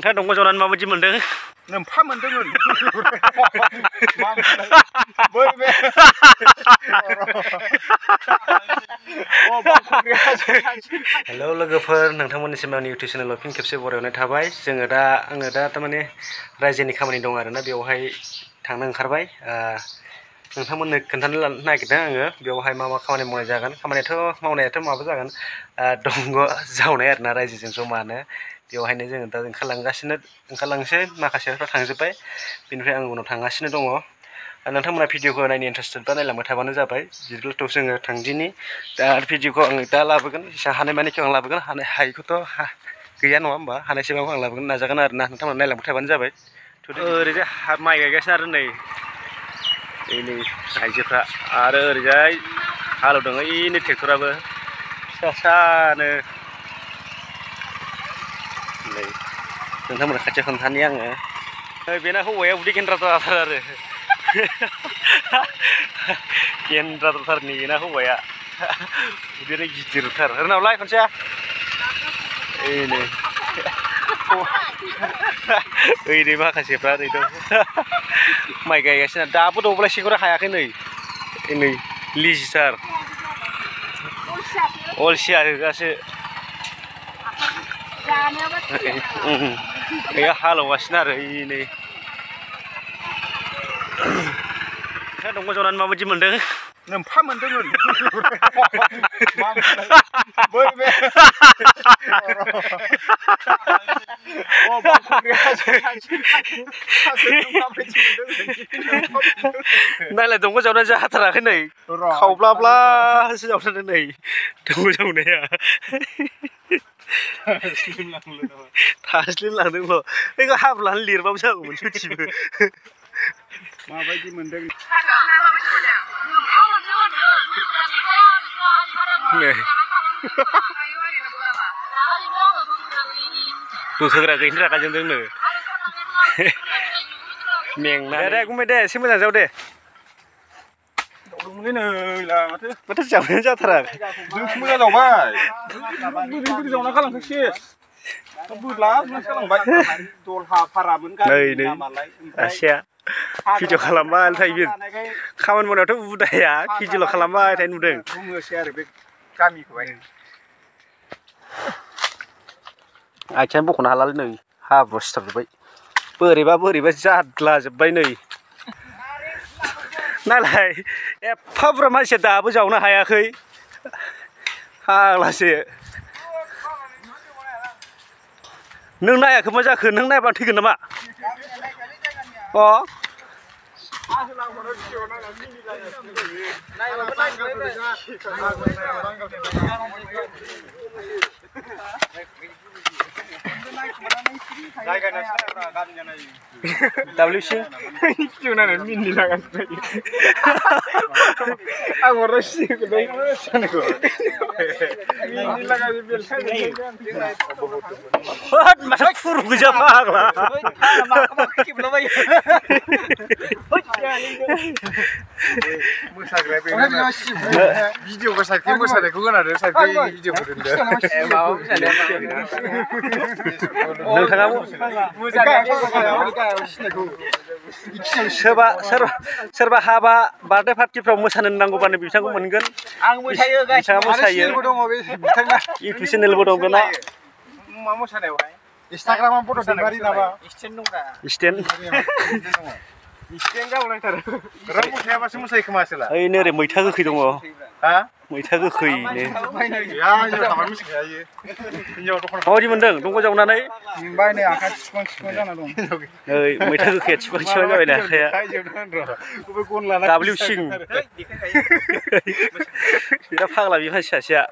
नोंथाङा दंग' जावनानै माबायदि मोनदों? नोमफा मोनदोंमोन। हेलौ लोगोफोर, नोंथांमोननिसिम आंनि इउटुब चेनेलाव फिन खेबसे बरायनाय थाबाय। आङो दा थारमाने रायजोनि खामानि दं आरोना, बेवहाय थांनो ओंखारबाय। नोंथांमोननो खोन्थानो नागिरदों आङो बेवहाय मा मा खामानि मावनाय जागोन। मावनायाथ' माबा जागोन, दंग' जावनाय आरोना रायजोजों जमानो। बेवहायनो जोङो दा ओंखारलांसै। माखासेफ्रा थांजोब्बाय, बेनिफ्राय आं उनाव थांगासिनो दङ। नोंथांमोना भिडिअखौ नायनो इन्टारेस्टेडबा नायलांबाय थाबानो जाबाय। बिदिब्लाथ' जोङो थांदिनि। दा भिडिअखौ आङो दा लाबोगोन, हानायमानिखौ आं लाबोगोन, हायिखौथ' गैया नङा होमबा, हानायसेबांखौ आं लाबोगोन, नाजागोन आरोना। नोंथांमोना नायलांबाय थाबानो जाबाय। ओरैजाय माइ गायगासिनो आरो नै आइजोफ्रा, आरो ओरैजाय हालेवदों ओइनै ट्रेक्टराबो फिसानो। नै नोंथांमोना खाथियाव खोन्थानि आङो। बेना हौवाया उदै गेन्द्राद्राथार आरो गेन्द्राद्राथारनि बेना हौवाया, उदैयानो गिदिरथार। रोनावलाय खनसेया ओइनै माखासेफ्रा ओरै दं माइ गायगासिनो। दाबो दब्लायसेखौनो हायाखै नै लिजिथार, अलसिया होगासो। हालेवगासिनो आरो नै। नोंथाङा दंग' जावनानै माबायदि मोनदों? नोमफा मोनदोंमोन। नायलाय दंग' जावनानै जाथाराखै नै, खावब्लाब्लासो जावथारदों नै दंग' जावनाया। थास्लिमलांदोंल', बेखौ हाब्रु लानानै लिरबाबो जागौमोन सयथिबो। माबायदि मोनदों? बोखोग्रा गैयिनि रागा जोंदोंनो। मेंनानै दे गुमै दे, एसे मोजां जाव दे। माथो जावनायानो जाथाराखै। जोंसो मोजां जावबाय, बोरै जावना गालांखो सेस। सासेया भिडिअ खालामबाय थायो। खामानि मावनायावथ' उदाया, भिडिअल' खालामबाय थायो नुदों। बुङोसै आरो बे गामिखौहाय। आथिङानो बख'नो हालालै नै, हाब्रुआव सिथाबजोब्बाय। बोरैबा जाद्लाजोब्बाय नै। नालाय एफा बुरजा मानसिया दाबो जावनो हायाखै, फाग्लासो। नों नायाखै मा जाखो? नों नायबानो थैगोन नामा? WC masa furu goja फाग्ला भिडिअखौ साइडखै मोसानायखौ होनानै साइडखै भिडिअखौ दोनदो। सोरबा हाबा बार्थडे पार्टिफ्राव मोसानो नांगौबानो बिथांखौ मोनगोन। आं मोसायो, बिथाङा मोसायो। इउटुब चेनेलबो दं बेना। मा मोसानायावहाय? इन्सटाग्रामाव फट' दैमारि नामा? स्टेन्ड गावलायथारो। रावबो मोसायाबासो मोसायो खोमा आसोला। ओइनो ओरै मैथा गोखै दङ। हा? मैथा गोखैनो। माबायदि मोनदों दंग' जावनानै? मेंबाय नै, आखाइ थिफुहां जाना दं। नै मैथा गोखैया थिफुहां जाबाय नै आखाइया। WC बिराद फाग्ला बे मानसि सासेया।